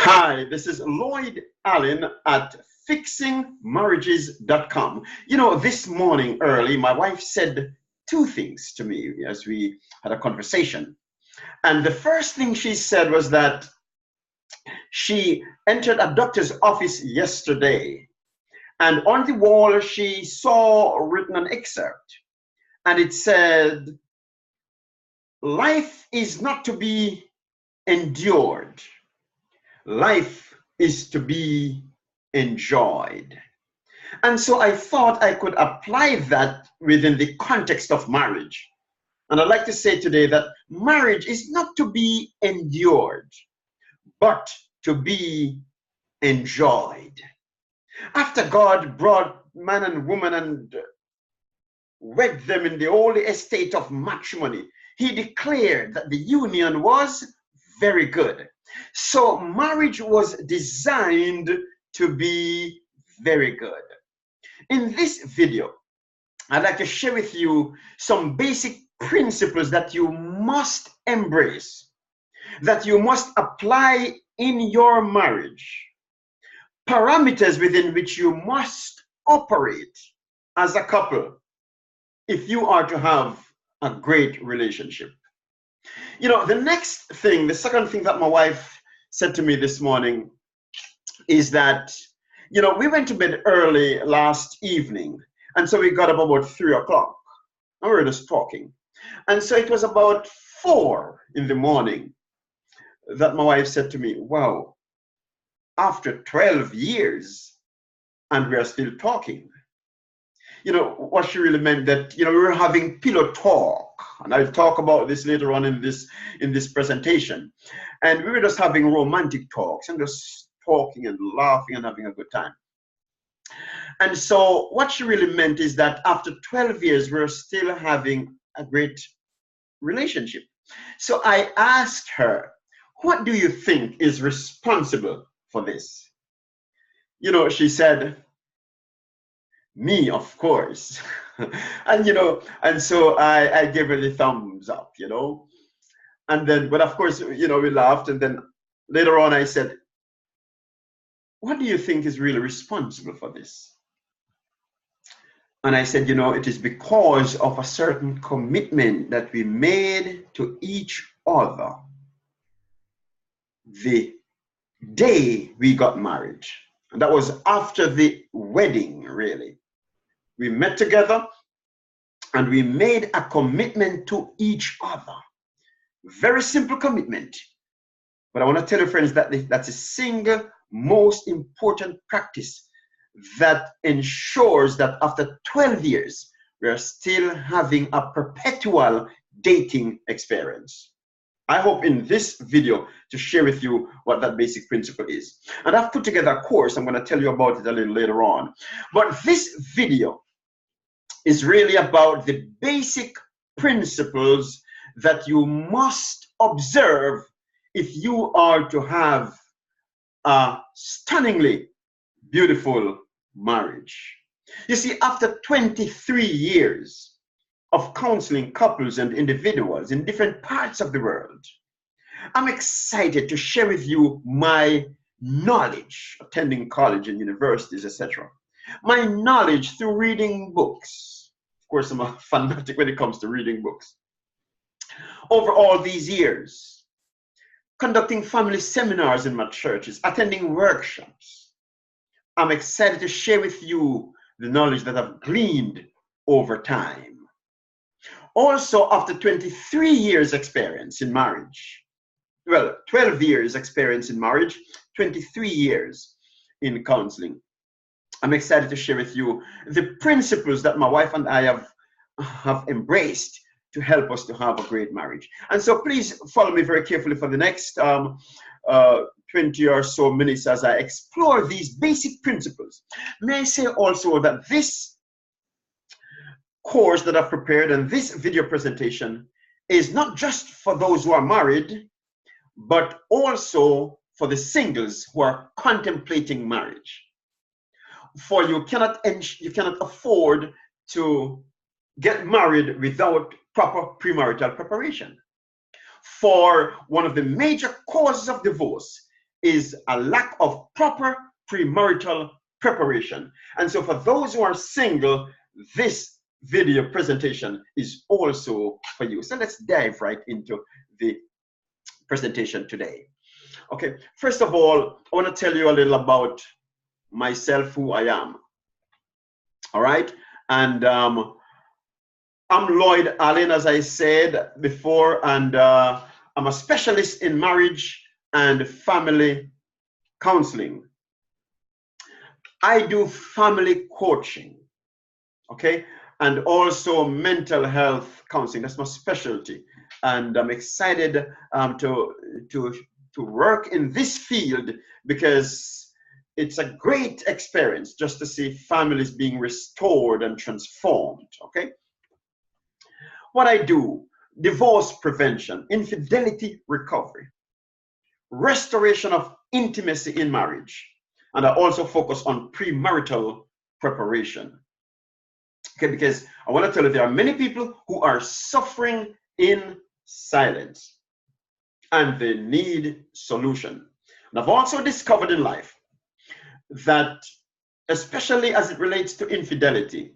Hi, this is Lloyd Allen at fixingmarriages.com. You know, this morning early, my wife said two things to me as we had a conversation. And the first thing she said was that she entered a doctor's office yesterday, and on the wall she saw written an excerpt, and it said, "Life is not to be endured. Life is to be enjoyed." And so I thought I could apply that within the context of marriage. And I'd like to say today that marriage is not to be endured, but to be enjoyed. After God brought man and woman and wed them in the holy estate of matrimony, he declared that the union was very good. So marriage was designed to be very good. In this video, I'd like to share with you some basic principles that you must embrace, that you must apply in your marriage, parameters within which you must operate as a couple if you are to have a great relationship. You know, the second thing that my wife said to me this morning is that, you know, we went to bed early last evening, and so we got up about 3 o'clock, and we were just talking. And so it was about 4 in the morning that my wife said to me, "Wow, after 12 years, and we are still talking." You know, what she really meant that, you know, we were having pillow talk, and I'll talk about this later on in this presentation. And we were just having romantic talks and just talking and laughing and having a good time. And so what she really meant is that after 12 years, we're still having a great relationship. So I asked her, "What do you think is responsible for this?" You know, she said, "Me, of course." And, you know, and so I gave her the thumbs up, you know. And then, but of course, you know, we laughed. And then later on, I said, "What do you think is really responsible for this?" And I said, "You know, it is because of a certain commitment that we made to each other the day we got married." And that was after the wedding, really. We met together and we made a commitment to each other. Very simple commitment. But I want to tell you, friends, that that's the single most important practice that ensures that after 12 years, we are still having a perpetual dating experience. I hope in this video to share with you what that basic principle is. And I've put together a course. I'm going to tell you about it a little later on. But this video is really about the basic principles that you must observe if you are to have a stunningly beautiful marriage. You see, after 23 years of counseling couples and individuals in different parts of the world, I'm excited to share with you my knowledge, attending college and universities, etc. My knowledge through reading books. Of course, I'm a fanatic when it comes to reading books. Over all these years, conducting family seminars in my churches, attending workshops, I'm excited to share with you the knowledge that I've gleaned over time. Also, after 23 years experience in marriage, well, 12 years experience in marriage, 23 years in counseling, I'm excited to share with you the principles that my wife and I have embraced to help us to have a great marriage. And so please follow me very carefully for the next 20 or so minutes as I explore these basic principles. May I say also that this course that I've prepared and this video presentation is not just for those who are married, but also for the singles who are contemplating marriage. For you cannot afford to get married without proper premarital preparation. For one of the major causes of divorce is a lack of proper premarital preparation. And so for those who are single, this video presentation is also for you. So let's dive right into the presentation today. Okay, first of all, I want to tell you a little about myself, who I am. All right, and I'm Lloyd Allen, as I said before, and I'm a specialist in marriage and family counseling. I do family coaching, okay, and also mental health counseling. That's my specialty, and I'm excited to work in this field because it's a great experience just to see families being restored and transformed. Okay, what I do: divorce prevention, infidelity recovery, restoration of intimacy in marriage, and I also focus on premarital preparation. Okay, because I want to tell you there are many people who are suffering in silence and they need solution. And I've also discovered in life that, especially as it relates to infidelity,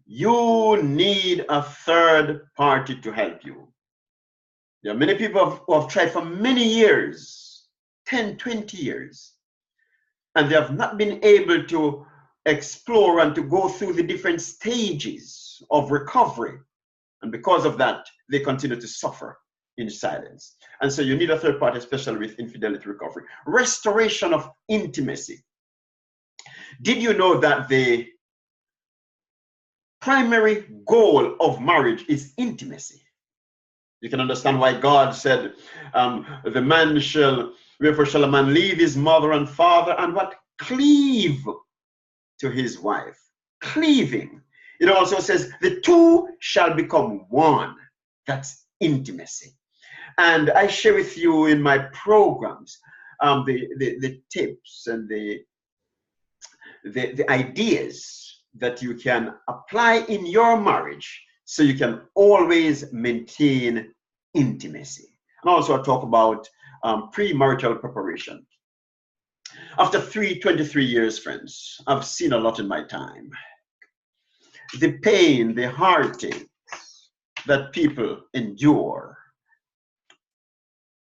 you need a third party to help you. There are many people who have tried for many years, 10, 20 years, and they have not been able to explore and to go through the different stages of recovery. And because of that, they continue to suffer in silence. And so you need a third party, especially with infidelity recovery. Restoration of intimacy. Did you know that the primary goal of marriage is intimacy? You can understand why God said, wherefore shall a man leave his mother and father and what? Cleave to his wife. Cleaving. It also says the two shall become one. That's intimacy. And I share with you in my programs the tips and the ideas that you can apply in your marriage so you can always maintain intimacy. And also I talk about premarital preparation. After 23 years, friends, I've seen a lot in my time. The pain, the heartache that people endure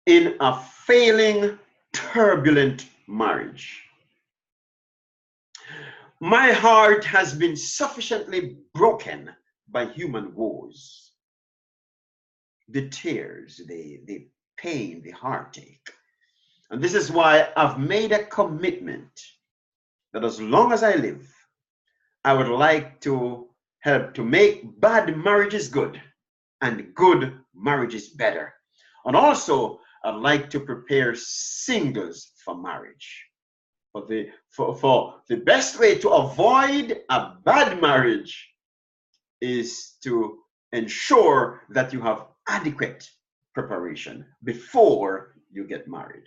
in a failing, turbulent marriage. My heart has been sufficiently broken by human woes. The tears, the pain, the heartache. And this is why I've made a commitment that as long as I live, I would like to help to make bad marriages good and good marriages better. And also, I'd like to prepare singles for marriage. For the best way to avoid a bad marriage is to ensure that you have adequate preparation before you get married.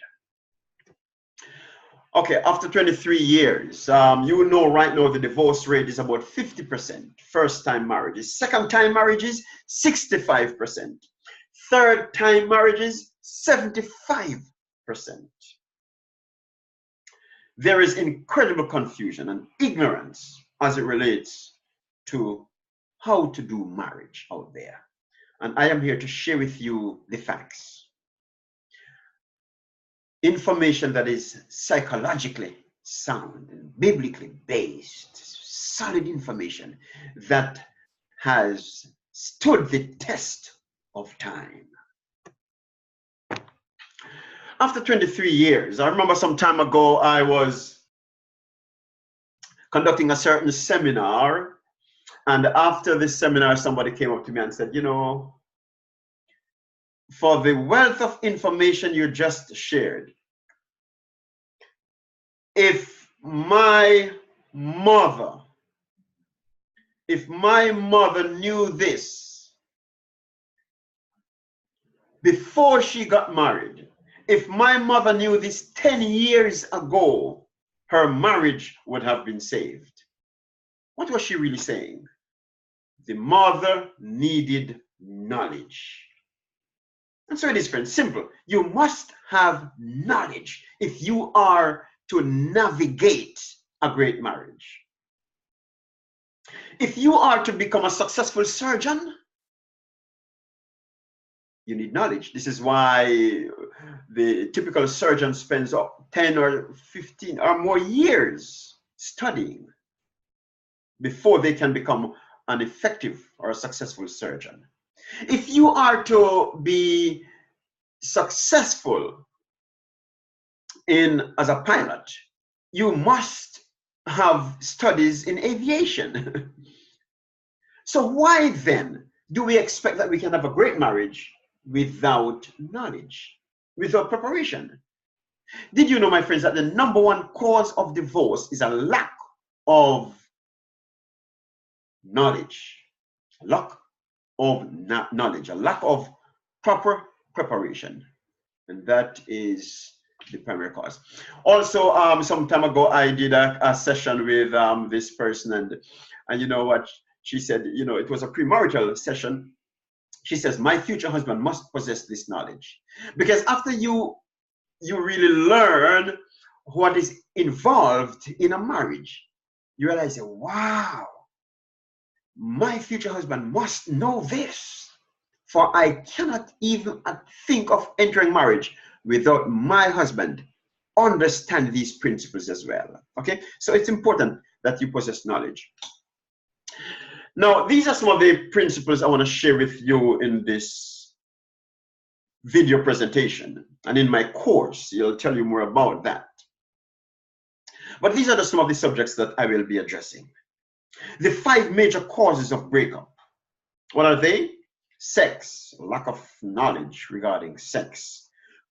Okay, after 23 years, you know right now the divorce rate is about 50%. First-time marriages. Second-time marriages, 65%. Third-time marriages, 75%. There is incredible confusion and ignorance as it relates to how to do marriage out there. And I am here to share with you the facts. Information that is psychologically sound and biblically based, solid information that has stood the test of time. After 23 years, I remember some time ago I was conducting a certain seminar, and after this seminar somebody came up to me and said, you know, for the wealth of information you just shared, if my mother knew this before she got married, if my mother knew this 10 years ago, her marriage would have been saved. What was she really saying? The mother needed knowledge. And so it is, friends, simple. You must have knowledge if you are to navigate a great marriage. If you are to become a successful surgeon, you need knowledge. This is why the typical surgeon spends 10 or 15 or more years studying before they can become an effective or a successful surgeon. If you are to be successful as a pilot, you must have studies in aviation. So why then do we expect that we can have a great marriage without knowledge, without preparation? Did you know, my friends, that the number one cause of divorce is a lack of knowledge? A lack of knowledge, a lack of proper preparation. And that is the primary cause. Also, some time ago, I did a session with this person, and you know what she said? You know, it was a premarital session. She says, my future husband must possess this knowledge, because after you really learn what is involved in a marriage, you realize, wow, my future husband must know this, for I cannot even think of entering marriage without my husband understand these principles as well. Okay, so it's important that you possess knowledge. Now, these are some of the principles I want to share with you in this video presentation, and in my course it'll tell you more about that. But these are some of the subjects that I will be addressing. The 5 major causes of breakup. What are they? Sex, lack of knowledge regarding sex,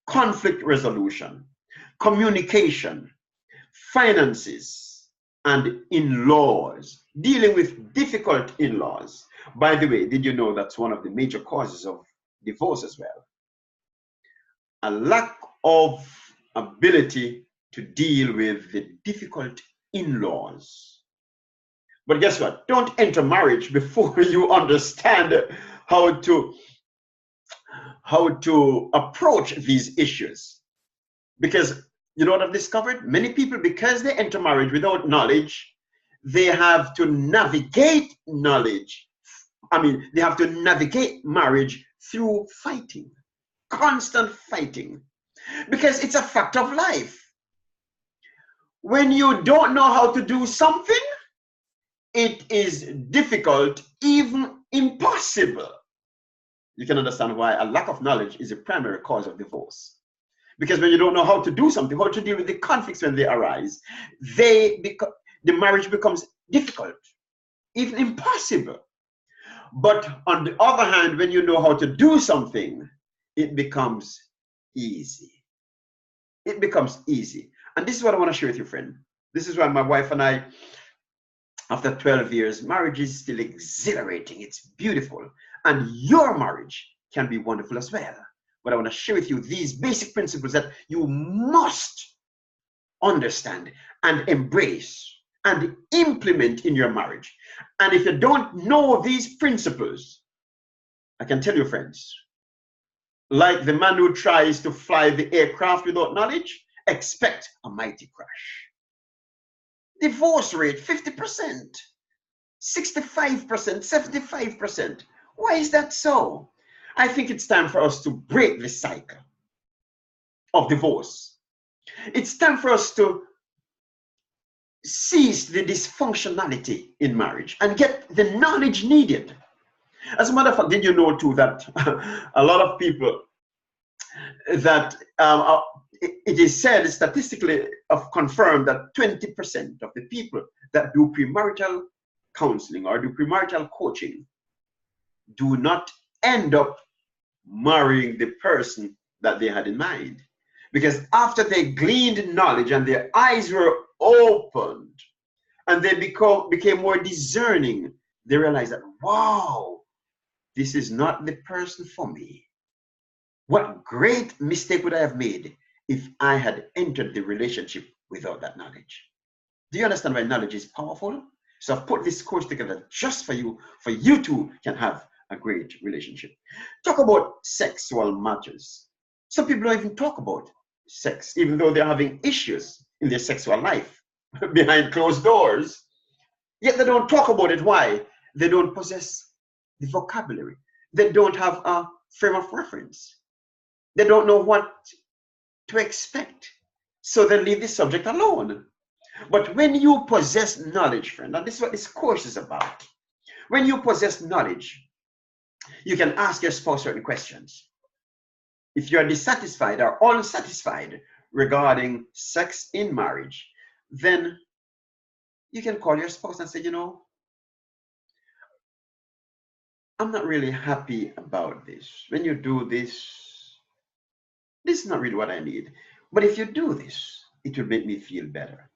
conflict resolution, communication, finances, and in-laws, dealing with difficult in-laws. By the way, did you know that's one of the major causes of divorce as well? A lack of ability to deal with the difficult in-laws. But guess what? Don't enter marriage before you understand how to approach these issues. Because you know what I've discovered? Many people, because they enter marriage without knowledge, they have to navigate they have to navigate marriage through fighting, constant fighting, because it's a fact of life. When you don't know how to do something, it is difficult, even impossible. You can understand why a lack of knowledge is a primary cause of divorce. Because when you don't know how to do something, how to deal with the conflicts when they arise, the marriage becomes difficult, even impossible. But on the other hand, when you know how to do something, it becomes easy. It becomes easy. And this is what I want to share with you, friend. This is why my wife and I, after 12 years, marriage is still exhilarating. It's beautiful. And your marriage can be wonderful as well. But I want to share with you these basic principles that you must understand and embrace and implement in your marriage. And if you don't know these principles, I can tell you, friends, like the man who tries to fly the aircraft without knowledge, expect a mighty crash. Divorce rate, 50%, 65%, 75%. Why is that so? I think it's time for us to break the cycle of divorce. It's time for us to cease the dysfunctionality in marriage and get the knowledge needed. As a matter of fact, did you know too that a lot of people that it is said statistically confirmed that 20% of the people that do premarital counseling or do premarital coaching do not end up marrying the person that they had in mind. Because after they gleaned knowledge and their eyes were opened and they became more discerning, they realized that, wow, this is not the person for me. What great mistake would I have made if I had entered the relationship without that knowledge? Do you understand why knowledge is powerful? So I've put this course together just for you too can have a great relationship. Talk about sexual matters. Some people don't even talk about sex, even though they're having issues in their sexual life behind closed doors. Yet they don't talk about it. Why? They don't possess the vocabulary. They don't have a frame of reference. They don't know what to expect. So they leave the subject alone. But when you possess knowledge, friend, and this is what this course is about. When you possess knowledge, you can ask your spouse certain questions. If you are dissatisfied or unsatisfied regarding sex in marriage, then you can call your spouse and say, you know, I'm not really happy about this. When you do this, this is not really what I need. But if you do this, it will make me feel better.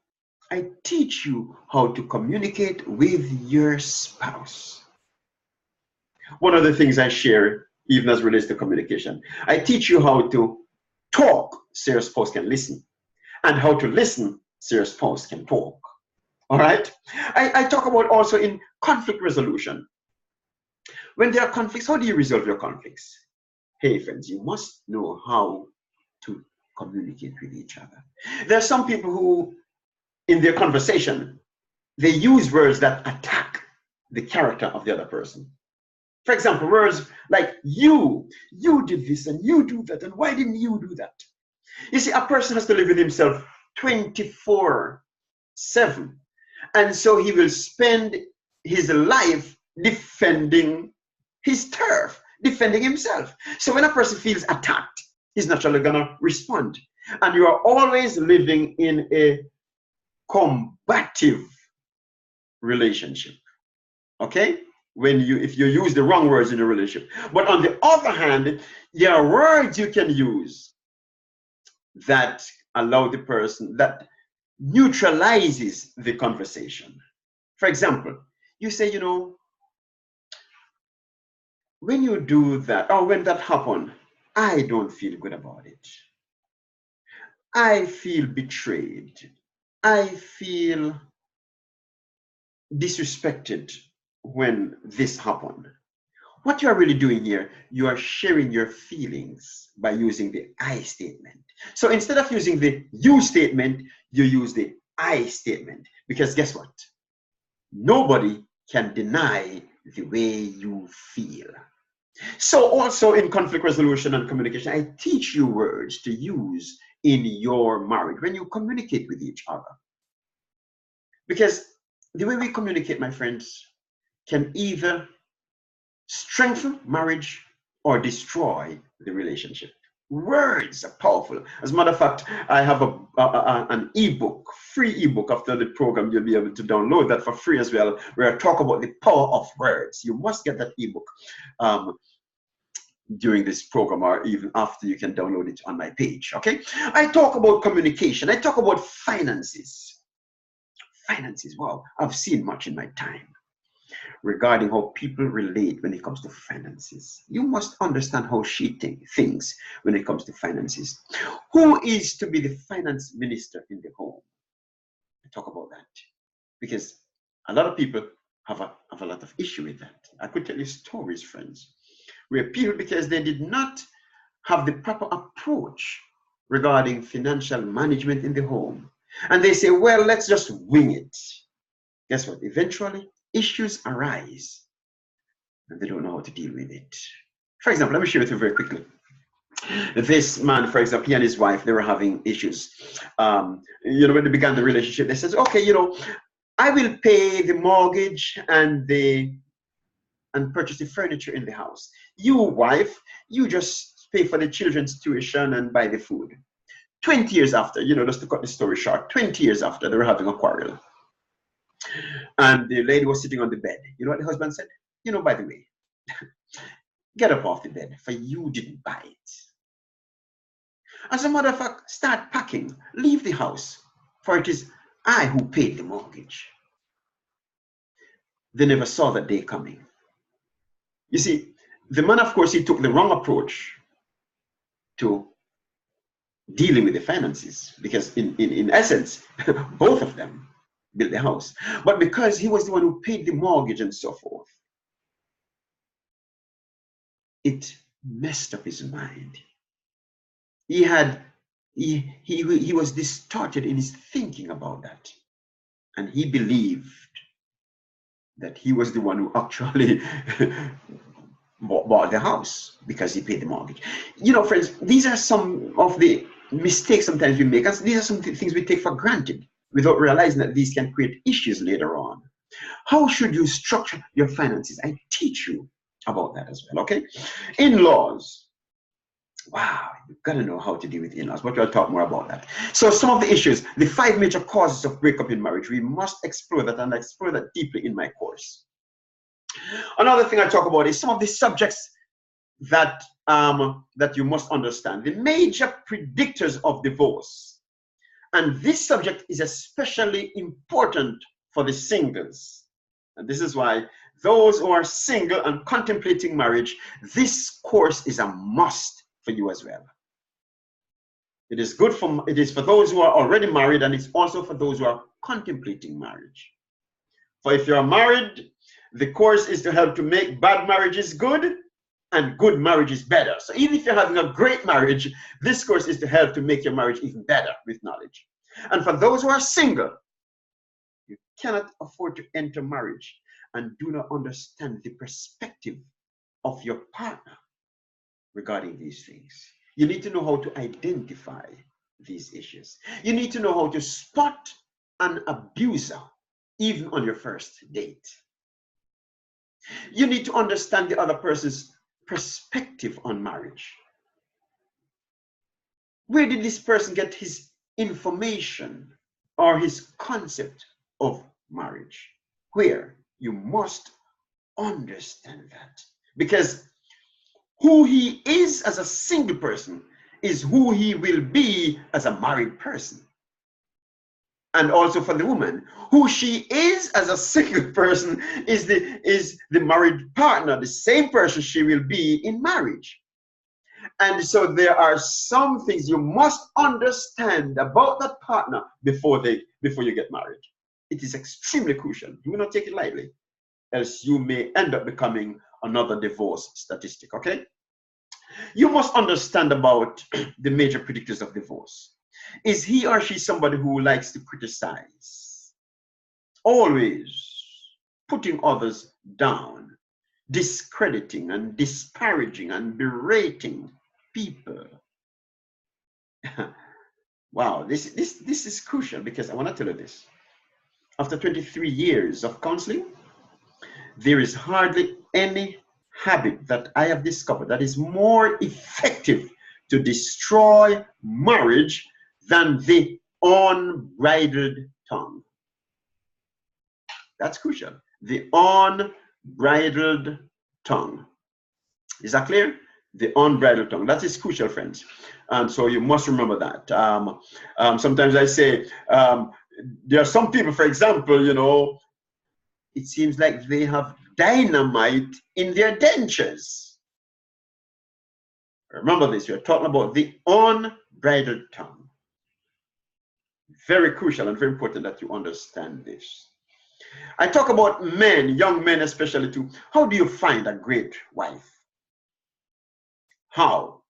I teach you how to communicate with your spouse. One of the things I share, even as relates to communication, I teach you how to talk so your spouse can listen, and how to listen so your spouse can talk. All right? I talk about also in conflict resolution. When there are conflicts, how do you resolve your conflicts? Hey, friends, you must know how to communicate with each other. There are some people who, in their conversation, they use words that attack the character of the other person. For example, words like you did this and you do that, and why didn't you do that? You see, a person has to live with himself 24/7. And so he will spend his life defending his turf, defending himself. So when a person feels attacked, he's naturally going to respond. And you are always living in a combative relationship. Okay? If you use the wrong words in a relationship. But on the other hand, there are words you can use that allow the person, that neutralizes the conversation. For example, you say, you know, when you do that, or when that happened, I don't feel good about it. I feel betrayed. I feel disrespected when this happened. What you are really doing here, you are sharing your feelings by using the I statement. So instead of using the you statement, you use the I statement. Because guess what? Nobody can deny the way you feel. So also in conflict resolution and communication, I teach you words to use in your marriage when you communicate with each other. Because the way we communicate, my friends, can either strengthen marriage or destroy the relationship. Words are powerful. As a matter of fact, I have an ebook, free ebook after the program. You'll be able to download that for free as well, where I talk about the power of words. You must get that ebook during this program, or even after. You can download it on my page. Okay, I talk about communication. I talk about finances. Finances, wow, I've seen much in my time regarding how people relate when it comes to finances. You must understand how she thinks when it comes to finances. Who is to be the finance minister in the home? I talk about that because a lot of people have a lot of issue with that. I could tell you stories, friends, where people, because they did not have the proper approach regarding financial management in the home, and they say, well, let's just wing it. Guess what? Eventually, issues arise and they don't know how to deal with it. For example, let me share with you very quickly. This man, for example, he and his wife, they were having issues. When they began the relationship, they said, okay, I will pay the mortgage and purchase the furniture in the house. You, wife, you just pay for the children's tuition and buy the food. 20 years after, just to cut the story short, 20 years after, they were having a quarrel. And the lady was sitting on the bed. You know what the husband said? By the way, get up off the bed, for you didn't buy it. As a matter of fact, start packing, leave the house, for it is I who paid the mortgage. They never saw that day coming. You see, the man, of course, he took the wrong approach to dealing with the finances, because in essence, both of them built the house. But because he was the one who paid the mortgage and so forth, it messed up his mind. He was distorted in his thinking about that. And he believed that he was the one who actually bought the house because he paid the mortgage. You know, friends, these are some of the mistakes sometimes we make. These are some things we take for granted without realizing that these can create issues later on. How should you structure your finances? I teach you about that as well, okay? In-laws. Wow, you've got to know how to deal with in-laws, but we'll talk more about that. So some of the issues, the 5 major causes of breakup in marriage, we must explore that, and I explore that deeply in my course. Another thing I talk about is some of the subjects that, that you must understand, the major predictors of divorce. And this subject is especially important for the singles. And this is why those who are single and contemplating marriage, this course is a must for you as well. It is for those who are already married, and it's also for those who are contemplating marriage. For if you are married, the course is to help to make bad marriages good and good marriages better. So even if you're having a great marriage, this course is to help to make your marriage even better with knowledge. And for those who are single, you cannot afford to enter marriage and do not understand the perspective of your partner regarding these things. You need to know how to identify these issues. You need to know how to spot an abuser even on your first date. You need to understand the other person's perspective on marriage. Where did this person get his information or his concept of marriage? Where? You must understand that. Because who he is as a single person is who he will be as a married person. And also for the woman, who she is as a single person is the married partner, the same person she will be in marriage. And so there are some things you must understand about that partner before you get married. It is extremely crucial. Do not take it lightly, else you may end up becoming another divorce statistic, okay? You must understand about the major predictors of divorce. Is he or she somebody who likes to criticize? Always putting others down, discrediting and disparaging and berating people. Wow, this is crucial, because I want to tell you this. After 23 years of counseling, there is hardly any habit that I have discovered that is more effective to destroy marriage than the unbridled tongue. That's crucial. The unbridled tongue. Is that clear? The unbridled tongue. That is crucial, friends. And so you must remember that. Sometimes I say, there are some people, for example, you know, it seems like they have dynamite in their dentures. Remember this, we're talking about the unbridled tongue. Very crucial and very important that you understand this. I talk about men, young men especially too. How do you find a great wife? How?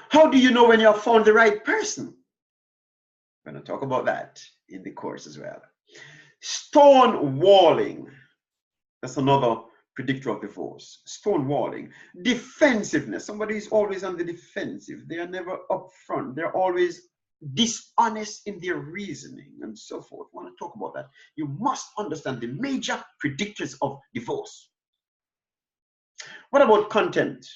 How do you know when you have found the right person? We're going to talk about that in the course as well. Stonewalling. That's another predictor of divorce. Stonewalling. Defensiveness. Somebody is always on the defensive. They are never upfront. They're always dishonest in their reasoning and so forth. I want to talk about that. You must understand the major predictors of divorce. What about contempt?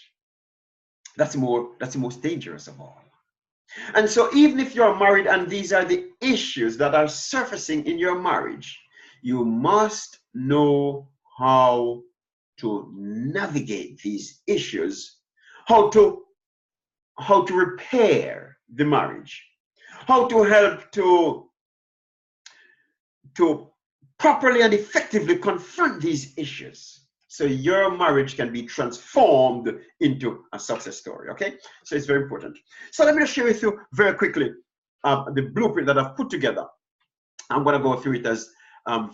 That's the most dangerous of all. And so even if you're married and these are the issues that are surfacing in your marriage, you must know how to navigate these issues, how to repair the marriage, how to help to properly and effectively confront these issues, so your marriage can be transformed into a success story, okay? So it's very important. So let me just share with you very quickly the blueprint that I've put together. I'm going to go through it as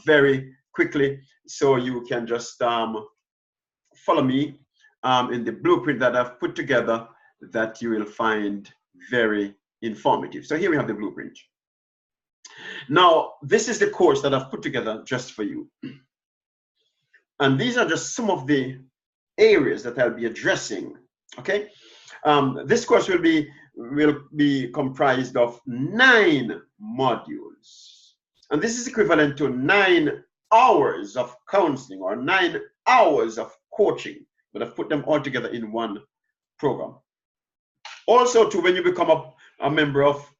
very quickly, so you can just follow me in the blueprint that I've put together that you will find very informative. So here we have the blueprint. Now, this is the course that I've put together just for you. And these are just some of the areas that I'll be addressing. Okay, this course will be comprised of 9 modules, and this is equivalent to 9 hours of counseling or 9 hours of coaching, but I've put them all together in one program. Also, too, when you become a member of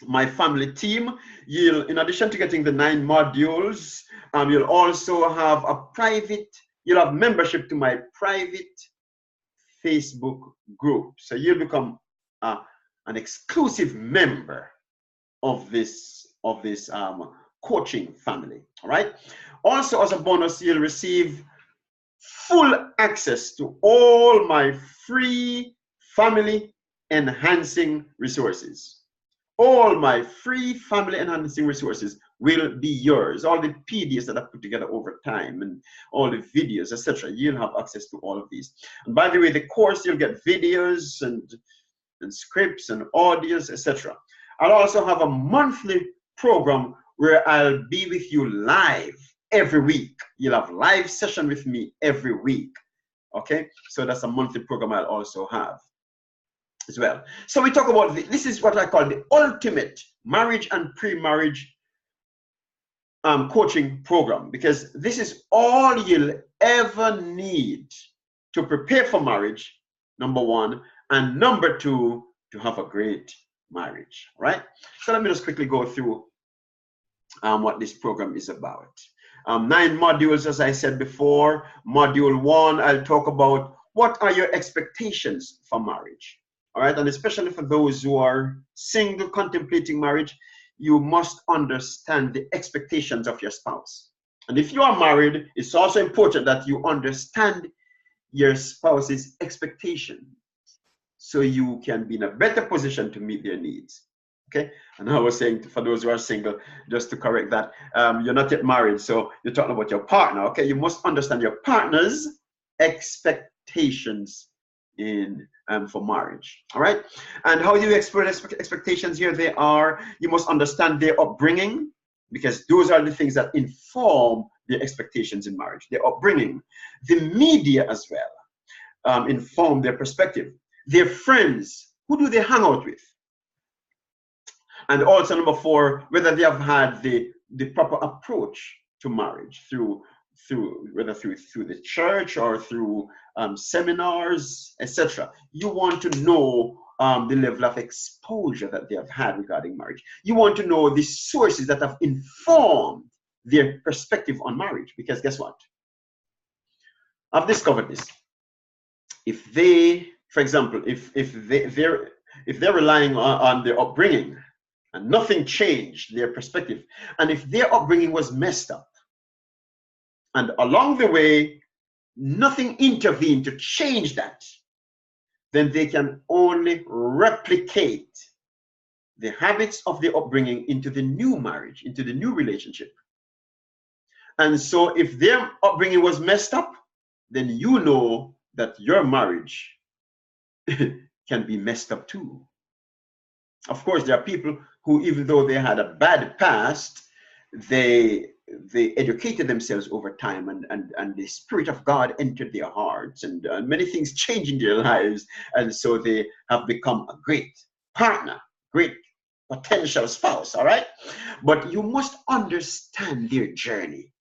my family team, you'll, in addition to getting the 9 modules, you'll also have you'll have membership to my private Facebook group. So you'll become an exclusive member of this coaching family. All right. Also, as a bonus, you'll receive full access to all my free family enhancing resources. All my free family enhancing resources will be yours. All the PDFs that I've put together over time and all the videos, etc. You'll have access to all of these. And by the way, the course, you'll get videos and scripts and audios, etc. I'll also have a monthly program where I'll be with you live every week. You'll have live session with me every week. Okay, so that's a monthly program I'll also have as well. So we talk about this is what I call the ultimate marriage and pre-marriage coaching program, because this is all you'll ever need to prepare for marriage, number 1, and number 2, to have a great marriage. Right? So let me just quickly go through what this program is about. 9 modules, as I said before. Module 1, I'll talk about what are your expectations for marriage. All right, and especially for those who are single, contemplating marriage, you must understand the expectations of your spouse. And if you are married, it's also important that you understand your spouse's expectation so you can be in a better position to meet their needs. Okay, and I was saying for those who are single, just to correct that, you're not yet married, so you're talking about your partner. Okay, you must understand your partner's expectations for marriage. All right, and how do you express expectations here? You must understand their upbringing, because those are the things that inform their expectations in marriage. Their upbringing, the media as well, inform their perspective. Their friends, who do they hang out with? And also number 4, whether they have had the proper approach to marriage through the church or through seminars, etc. You want to know the level of exposure that they have had regarding marriage. You want to know the sources that have informed their perspective on marriage, because guess what? I've discovered this. If they, for example, if they're relying on their upbringing and nothing changed their perspective, and if their upbringing was messed up, and along the way, nothing intervened to change that, then they can only replicate the habits of the upbringing into the new marriage, into the new relationship. And so if their upbringing was messed up, then you know that your marriage can be messed up too. Of course, there are people who, even though they had a bad past, they educated themselves over time, and the Spirit of God entered their hearts, and many things changed in their lives, and so they have become a great partner, great potential spouse. All right, but you must understand their journey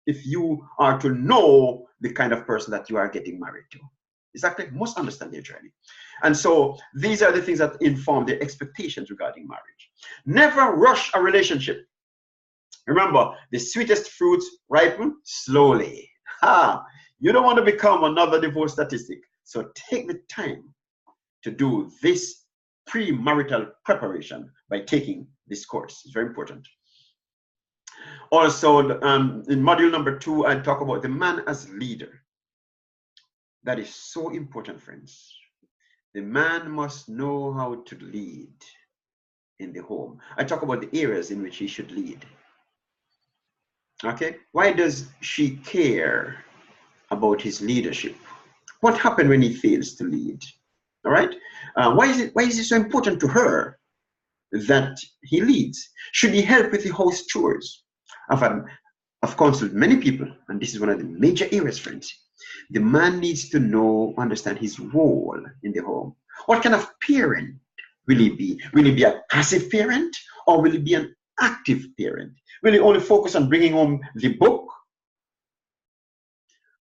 if you are to know the kind of person that you are getting married to. Exactly, you must understand their journey. And so these are the things that inform their expectations regarding marriage. Never rush a relationship. Remember, the sweetest fruits ripen slowly. You don't want to become another divorce statistic. So take the time to do this premarital preparation by taking this course. It's very important. Also, in module number 2, I talk about the man as leader. That is so important, friends. The man must know how to lead in the home. I talk about the areas in which he should lead. Okay, why does she care about his leadership? What happened when he fails to lead? All right. Why is it so important to her that he leads? Should he help with the house chores? I've counseled many people, and this is one of the major areas, friends. The man needs to understand his role in the home. What kind of parent will he be? Will he be a passive parent, or will he be an active parent? Will he only focus on bringing home the book?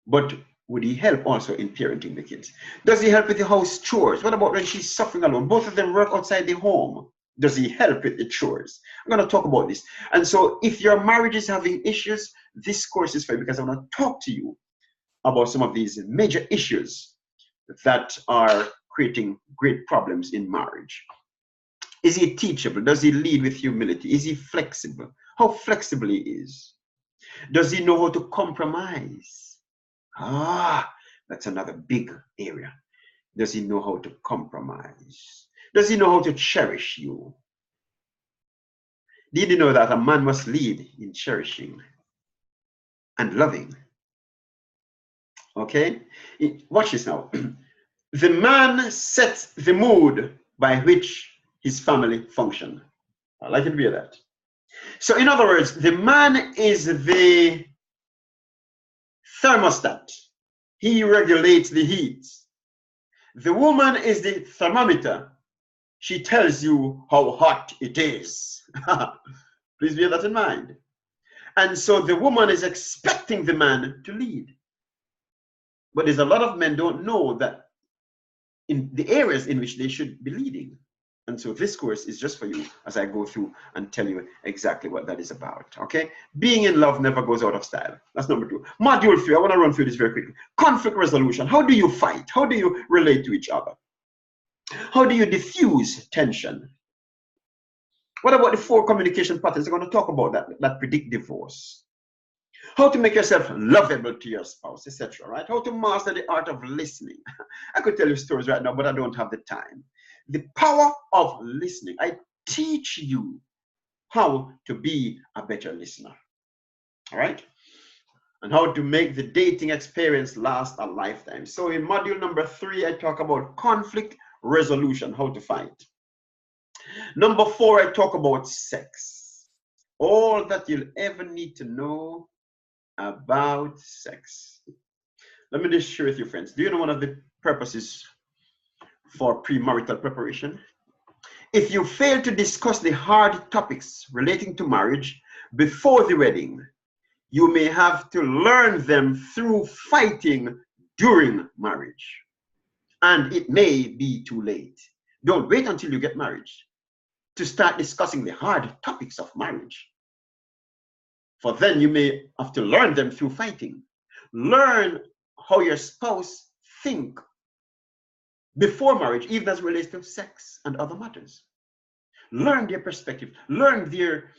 But would he help also in parenting the kids? Does he help with the house chores? What about when she's suffering alone? Both of them work outside the home. Does he help with the chores? I'm going to talk about this. And so if your marriage is having issues, this course is for you, because I want to talk to you about some of these major issues that are creating great problems in marriage. Is he teachable? Does he lead with humility? Is he flexible? How flexible he is? Does he know how to compromise? That's another big area. Does he know how to compromise? Does he know how to cherish you? Did you know that a man must lead in cherishing and loving? Okay? Watch this now. The man sets the mood by which his family function. I like it to hear that. So in other words, the man is the thermostat. He regulates the heat. The woman is the thermometer. She tells you how hot it is. Please bear that in mind. And so the woman is expecting the man to lead. But there's a lot of men don't know that in the areas in which they should be leading. And so this course is just for you as I go through and tell you exactly what that is about. Okay? Being in love never goes out of style. That's number 2. Module 3, I want to run through this very quickly. Conflict resolution. How do you fight? How do you relate to each other? How do you diffuse tension? What about the 4 communication patterns? I'm going to talk about that predict divorce. How to make yourself lovable to your spouse, etc. Right? How to master the art of listening. I could tell you stories right now, but I don't have the time. The power of listening. I teach you how to be a better listener. All right? And how to make the dating experience last a lifetime. So in module number 3, I talk about conflict resolution, how to fight. Number 4, I talk about sex. All that you'll ever need to know about sex. Let me just share with you, friends. Do you know one of the purposes for premarital preparation? If you fail to discuss the hard topics relating to marriage before the wedding, you may have to learn them through fighting during marriage. And it may be too late. Don't wait until you get married to start discussing the hard topics of marriage. For then you may have to learn them through fighting. Learn how your spouse think before marriage, even as it relates to sex and other matters. Learn their perspective, learn their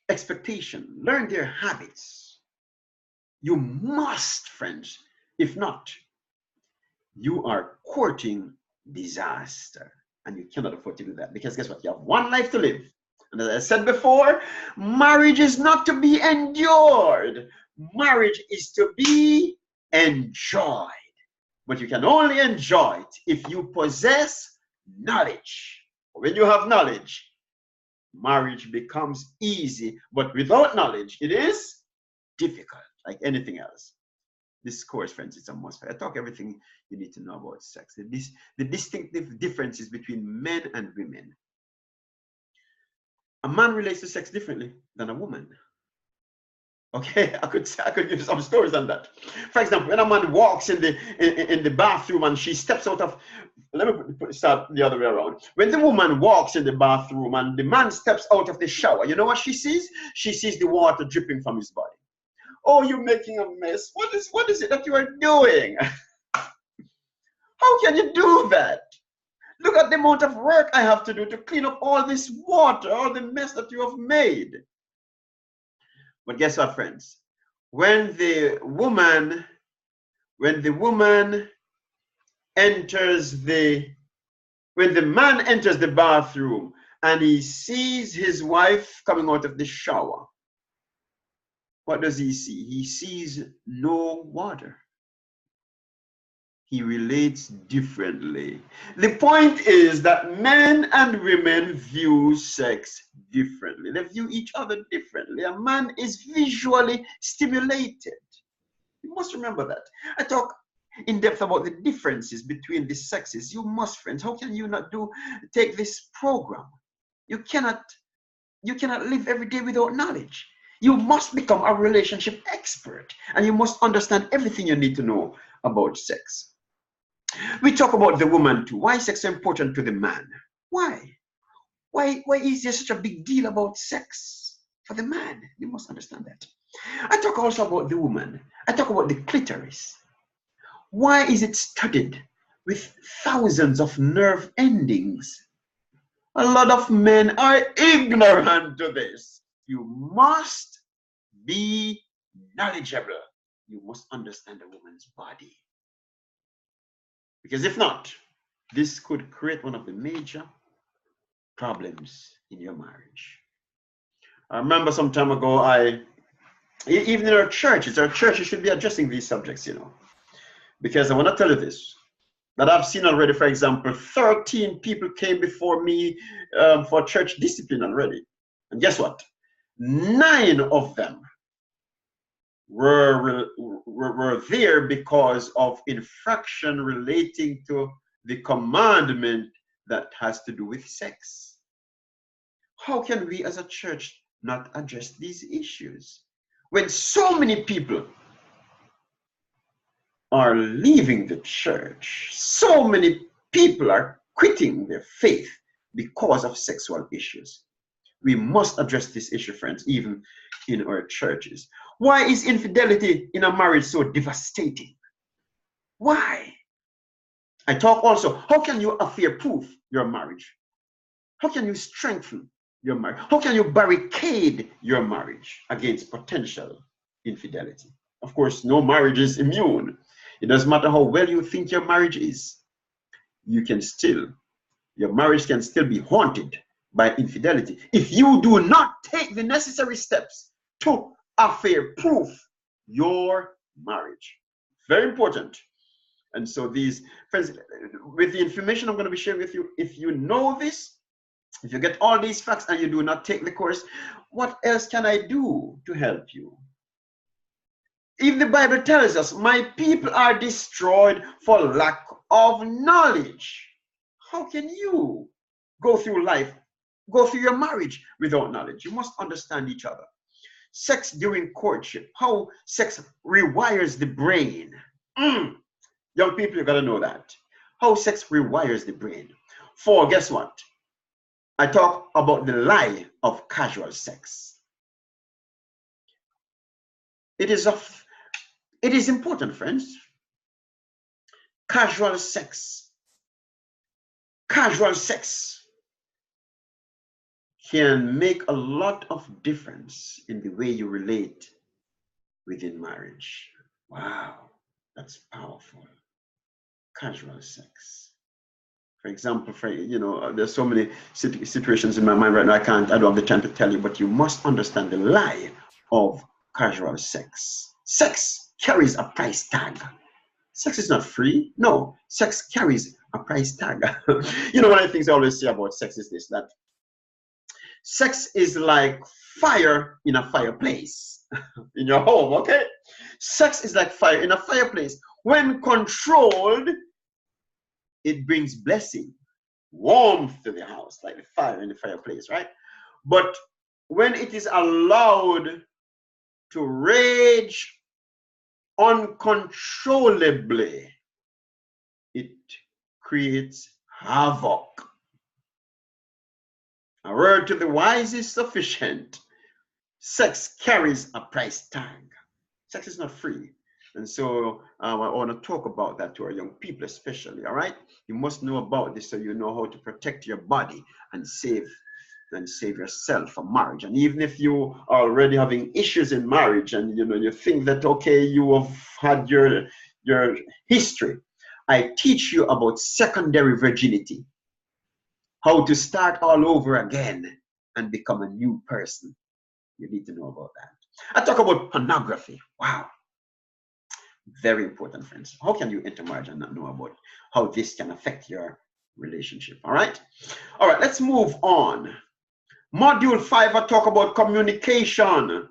expectation, learn their habits. You must, friends. If not, you are courting disaster. And you cannot afford to do that, because guess what? You have one life to live. And as I said before, marriage is not to be endured. Marriage is to be enjoyed. But you can only enjoy it if you possess knowledge. When you have knowledge, marriage becomes easy. But without knowledge, it is difficult, like anything else. This course, friends, it's a must. I talk everything you need to know about sex. The distinctive differences between men and women. A man relates to sex differently than a woman. Okay, I could give you some stories on that. For example, when a man walks in the bathroom and she steps out of, let me start the other way around. When the woman walks in the bathroom and the man steps out of the shower, you know what she sees? She sees the water dripping from his body. Oh, you're making a mess. What is it that you are doing? How can you do that? Look at the amount of work I have to do to clean up all this water, all the mess that you have made. But guess what, friends? When the man enters the bathroom and he sees his wife coming out of the shower, what does he see? He sees no water. he relates differently. The point is that men and women view sex differently. They view each other differently. A man is visually stimulated. You must remember that. I talk in depth about the differences between the sexes. You must, friends. How can you not take this program? You cannot live every day without knowledge. You must become a relationship expert, and you must understand everything you need to know about sex. We talk about the woman too. Why is sex so important to the man? Why? Why is there such a big deal about sex for the man? You must understand that. I talk also about the woman. I talk about the clitoris. Why is it studded with thousands of nerve endings? A lot of men are ignorant to this. You must be knowledgeable. You must understand a woman's body. Because if not, this could create one of the major problems in your marriage. I remember some time ago, even in our churches should be addressing these subjects, because I want to tell you this, that I've seen already, for example, 13 people came before me for church discipline already. And guess what? 9 of them were there because of infraction relating to the commandment that has to do with sex. How can we as a church not address these issues when so many people are leaving the church? So many people are quitting their faith because of sexual issues. We must address this issue, friends, even in our churches. Why is infidelity in a marriage so devastating? Why? I talk also, how can you affair-proof your marriage? How can you strengthen your marriage? How can you barricade your marriage against potential infidelity? Of course, no marriage is immune. It doesn't matter how well you think your marriage is. Your marriage can still be haunted by infidelity if you do not take the necessary steps to affair-proof your marriage. Very important. And so these, friends, with the information I'm going to be sharing with you, if you know this, if you get all these facts and you do not take the course, what else can I do to help you? Even the Bible tells us, my people are destroyed for lack of knowledge. How can you go through life, go through your marriage without knowledge? You must understand each other. Sex during courtship, how sex rewires the brain. Young people, you gotta know that. How sex rewires the brain. For guess what? I talk about the lie of casual sex. It is important, friends. Casual sex can make a lot of difference in the way you relate within marriage. Wow, that's powerful. Casual sex. For example, there's so many situations in my mind right now, I don't have the time to tell you, but you must understand the lie of casual sex. Sex carries a price tag. Sex is not free. No, sex carries a price tag. One of the things I always say about sex is this, that sex is like fire in a fireplace in your home, okay? Sex is like fire in a fireplace. When controlled, it brings blessing, warmth to the house, like the fire in the fireplace, right? But when it is allowed to rage uncontrollably, it creates havoc. A word to the wise is sufficient. Sex carries a price tag. Sex is not free. And so I want to talk about that to our young people especially, all right? You must know about this so you know how to protect your body and save yourself for marriage. And even if you are already having issues in marriage and you think that, okay, you have had your history, I teach you about secondary virginity, how to start all over again and become a new person. You need to know about that. I talk about pornography. Wow. Very important, friends. How can you enter marriage and not know about how this can affect your relationship? All right. All right, let's move on. Module 5, I talk about communication.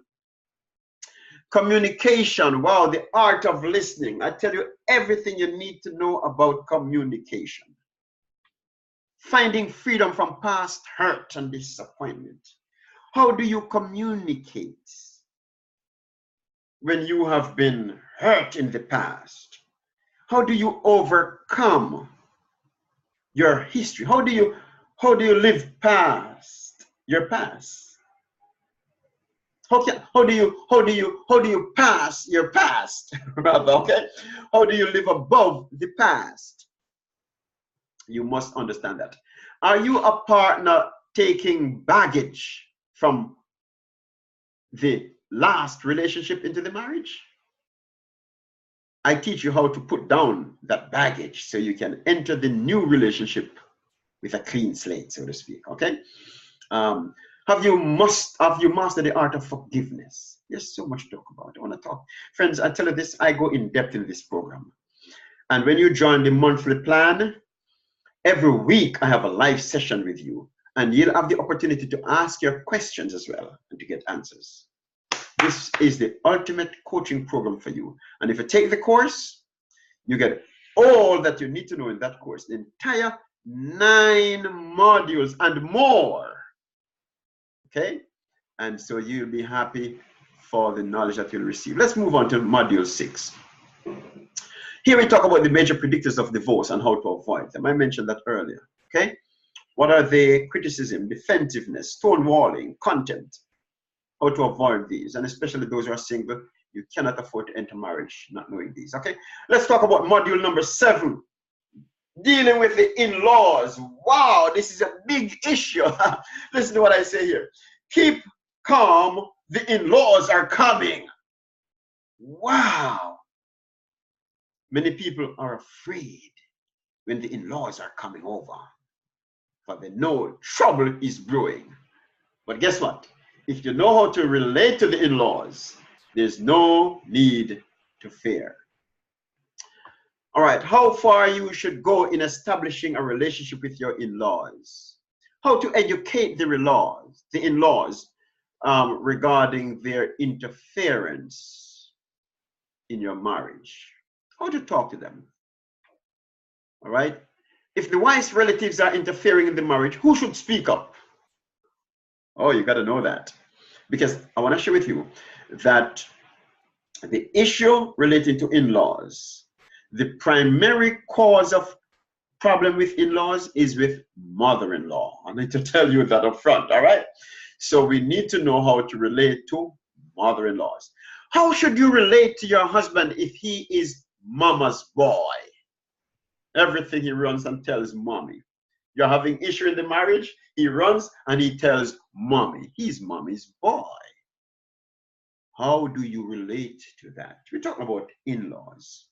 Communication. Wow, the art of listening. I tell you everything you need to know about communication. Finding freedom from past hurt and disappointment. How do you communicate when you have been hurt in the past? How do you overcome your history? How do you live past your past? How do you pass your past? Rather, okay? How do you live above the past? You must understand that. Are you a partner taking baggage from the last relationship into the marriage? I teach you how to put down that baggage so you can enter the new relationship with a clean slate, so to speak. Okay. Have you mastered the art of forgiveness? There's so much to talk about. I want to talk. Friends, I tell you this, I go in depth in this program. And when you join the monthly plan, every week I have a live session with you. And you'll have the opportunity to ask your questions as well and to get answers. This is the ultimate coaching program for you. And if you take the course, you get all that you need to know in that course, the entire 9 modules and more. Okay? And so you'll be happy for the knowledge that you'll receive. Let's move on to module 6. Here we talk about the major predictors of divorce and how to avoid them. I mentioned that earlier. Okay? What are they? Criticism, defensiveness, stonewalling, contempt. How to avoid these, and especially those who are single, you cannot afford to enter marriage not knowing these. Okay, let's talk about module number 7, dealing with the in-laws. Wow, this is a big issue. Listen to what I say here. Keep calm, the in-laws are coming. Wow. Many people are afraid when the in-laws are coming over, for they know trouble is brewing. But guess what? If you know how to relate to the in-laws, there's no need to fear. All right, how far you should go in establishing a relationship with your in-laws. How to educate the in-laws regarding their interference in your marriage. How to talk to them. All right. If the wife's relatives are interfering in the marriage, who should speak up? Oh, you got to know that. Because I want to share with you that the issue relating to in-laws, the primary cause of problem with in-laws is with mother-in-law. I need to tell you that up front, all right? So we need to know how to relate to mother-in-laws. How should you relate to your husband if he is mama's boy? Everything he runs and tells mommy. You're having issue in the marriage, he runs and he tells mommy. He's mommy's boy. How do you relate to that? We're talking about in-laws.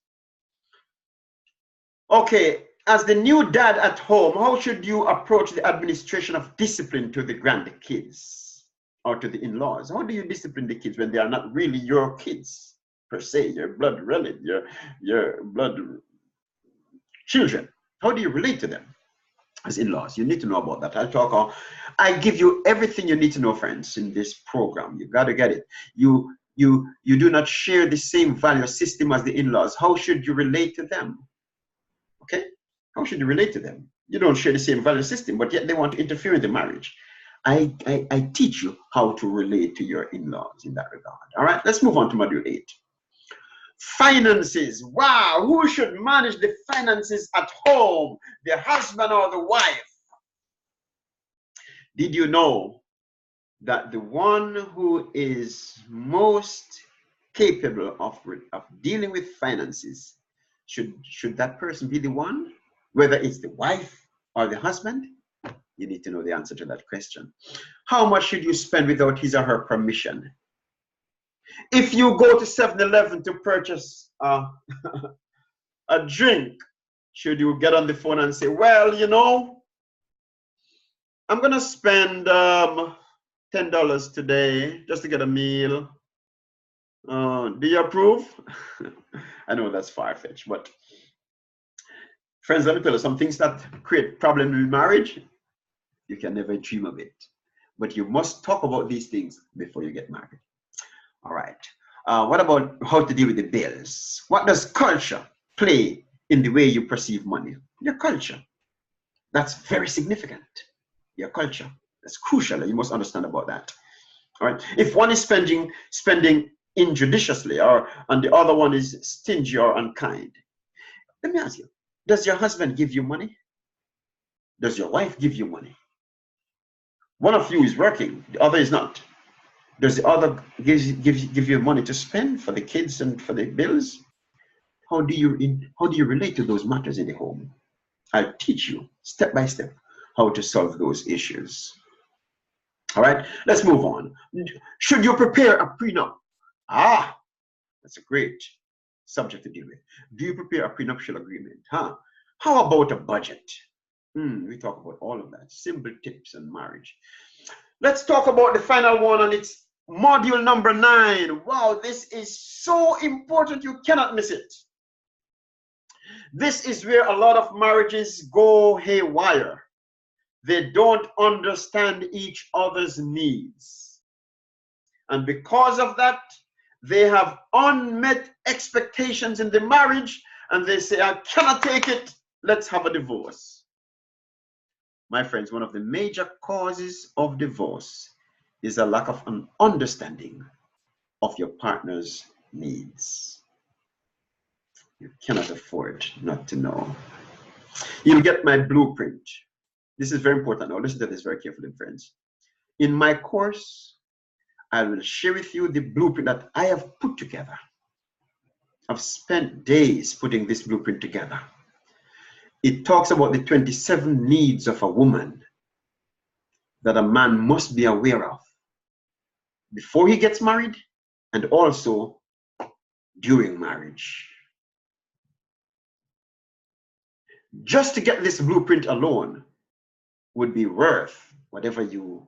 Okay, as the new dad at home, how should you approach the administration of discipline to the grandkids or to the in-laws? How do you discipline the kids when they are not really your kids per se, your blood relative, your blood children? How do you relate to them as in-laws? You need to know about that. I give you everything you need to know, friends, in this program. You got to get it. You do not share the same value system as the in-laws. How should you relate to them? Okay? How should you relate to them? You don't share the same value system, but yet they want to interfere in the marriage. I teach you how to relate to your in-laws in that regard. All right, let's move on to module 8. Finances. Wow, who should manage the finances at home? The husband or the wife? Did you know that the one who is most capable of dealing with finances, should that person be the one? Whether it's the wife or the husband? You need to know the answer to that question. How much should you spend without his or her permission? If you go to 7-Eleven to purchase a drink, should you get on the phone and say, well, you know, I'm going to spend $10 today just to get a meal. Do you approve? I know that's far-fetched, but friends, let me tell you, some things that create problems in marriage, you can never dream of it. But you must talk about these things before you get married. All right. What about how to deal with the bills? What does culture play in the way you perceive money? Your culture. That's very significant. Your culture. That's crucial. You must understand about that. All right. If one is spending injudiciously, and the other one is stingy or unkind, let me ask you: does your husband give you money? Does your wife give you money? One of you is working, the other is not. Does the other give you money to spend for the kids and for the bills? How do you relate to those matters in the home? I'll teach you step by step how to solve those issues. All right, let's move on. Should you prepare a prenup? That's a great subject to deal with. Do you prepare a prenuptial agreement? How about a budget? We talk about all of that. Simple tips on marriage. Let's talk about the final one, and it's module number 9. Wow, this is so important. You cannot miss it. This is where a lot of marriages go haywire. They don't understand each other's needs. And because of that, they have unmet expectations in the marriage, and they say, I cannot take it. Let's have a divorce. My friends, one of the major causes of divorce is a lack of an understanding of your partner's needs. You cannot afford not to know. You'll get my blueprint. This is very important. Now, listen to this very carefully, friends. In my course, I will share with you the blueprint that I have put together. I've spent days putting this blueprint together. It talks about the 27 needs of a woman that a man must be aware of before he gets married and also during marriage. Just to get this blueprint alone would be worth whatever you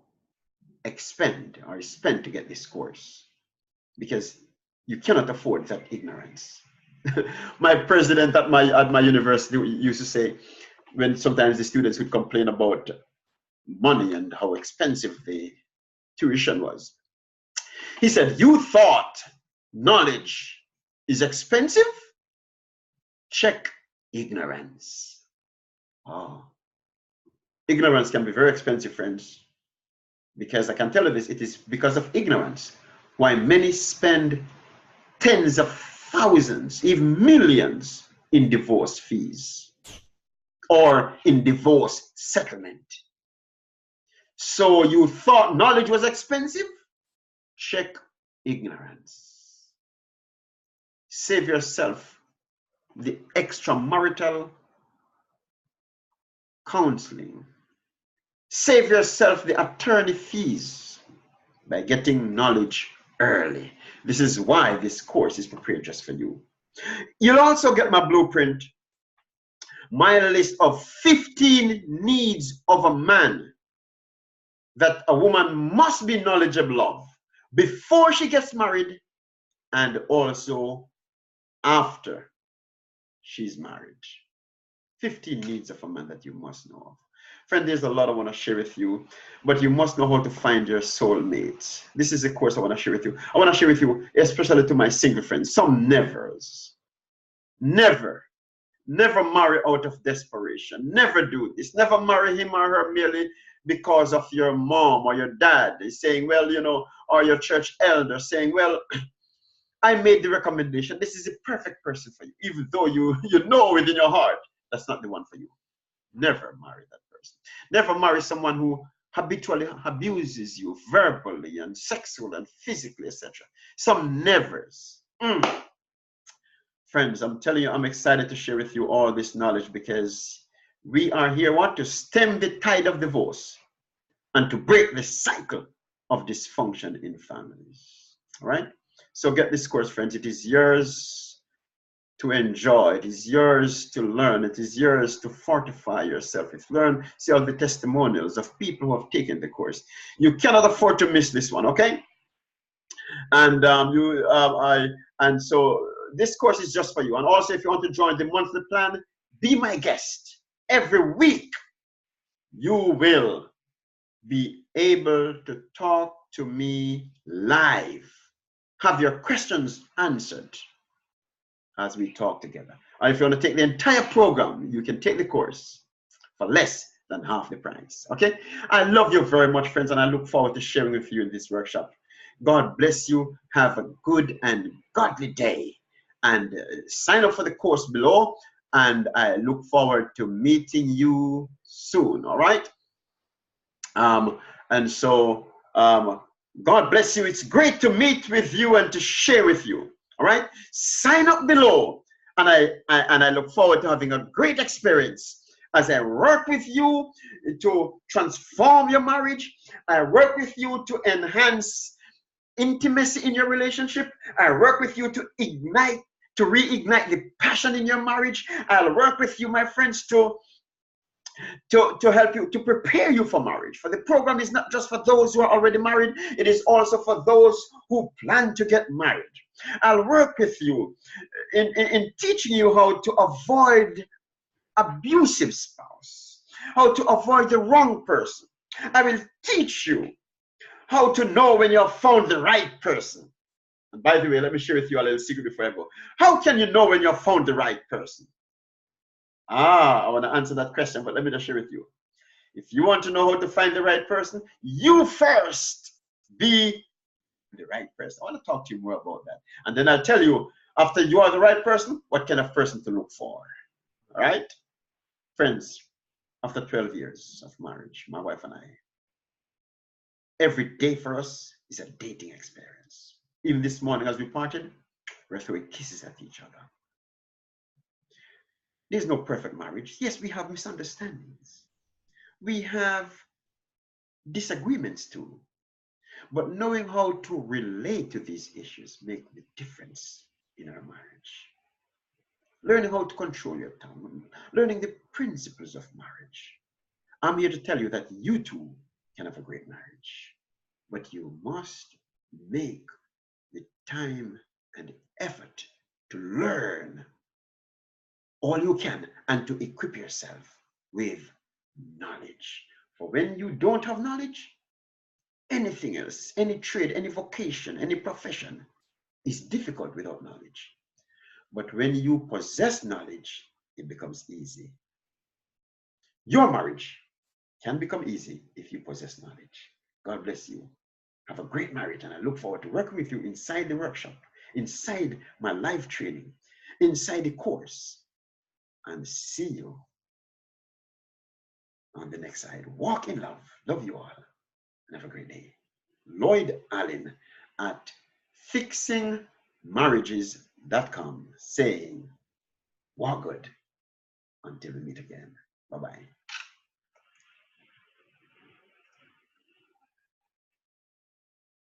expend or spend to get this course, because you cannot afford that ignorance. My president at my university used to say, when sometimes the students would complain about money and how expensive the tuition was, he said, you thought knowledge is expensive? Check ignorance. Ignorance can be very expensive, friends, because I can tell you this, it is because of ignorance why many spend tens of thousands, even millions in divorce fees or in divorce settlement. So you thought knowledge was expensive? Check ignorance. Save yourself the extramarital counseling. Save yourself the attorney fees by getting knowledge early. This is why this course is prepared just for you. You'll also get my blueprint, my list of 15 needs of a man that a woman must be knowledgeable of before she gets married and also after she's married. 15 needs of a man that you must know of. Friend, there's a lot I want to share with you, but you must know how to find your soulmate. This is a course I want to share with you. I want to share with you, especially to my single friends, some nevers. Never marry out of desperation. Never do this. Never marry him or her merely because of your mom or your dad is saying, well, you know, or your church elder saying, well, I made the recommendation. This is the perfect person for you, even though you know within your heart that's not the one for you. Never marry that person. Never marry someone who habitually abuses you verbally and sexually and physically, etc. Some nevers. Friends, I'm telling you, I'm excited to share with you all this knowledge because we are here to stem the tide of divorce and to break the cycle of dysfunction in families. All right? So get this course, friends. It is yours to enjoy. It is yours to learn. It is yours to fortify yourself. It's learn, see all the testimonials of people who have taken the course. You cannot afford to miss this one, okay? And and so this course is just for you. And also, if you want to join the monthly plan, be my guest. Every week, you will be able to talk to me live. Have your questions answered as we talk together. And if you want to take the entire program, you can take the course for less than half the price. Okay? I love you very much, friends, and I look forward to sharing with you in this workshop. God bless you. Have a good and godly day. And sign up for the course below. And I look forward to meeting you soon. All right? And so, God bless you. It's great to meet with you and to share with you. All right? Sign up below. And I look forward to having a great experience as I work with you to transform your marriage. I work with you to enhance intimacy in your relationship. I work with you to reignite the passion in your marriage. I'll work with you, my friends, to help you, to prepare you for marriage. For the program is not just for those who are already married, it is also for those who plan to get married. I'll work with you in teaching you how to avoid abusive spouse, how to avoid the wrong person. I will teach you how to know when you have found the right person. And by the way, let me share with you a little secret before I go. How can you know when you have found the right person? I want to answer that question, but let me just share with you. If you want to know how to find the right person, you first be the right person. I want to talk to you more about that. And then I'll tell you, after you are the right person, what kind of person to look for. All right? Friends, after 12 years of marriage, my wife and I, every day for us is a dating experience. Even this morning as we parted, we're throwing kisses at each other. There's no perfect marriage. Yes, we have misunderstandings. We have disagreements too. But knowing how to relate to these issues makes the difference in our marriage. Learning how to control your tongue, learning the principles of marriage. I'm here to tell you that you too can have a great marriage. But you must make the time and effort to learn all you can and to equip yourself with knowledge. For when you don't have knowledge, anything else, any trade, any vocation, any profession is difficult without knowledge. But when you possess knowledge, it becomes easy. Your marriage can become easy if you possess knowledge. God bless you. Have a great marriage, and I look forward to working with you inside the workshop, inside my live training, inside the course, and see you on the next side. Walk in love. Love you all, and have a great day. Lloyd Allen at fixingmarriages.com saying, walk good until we meet again. Bye-bye.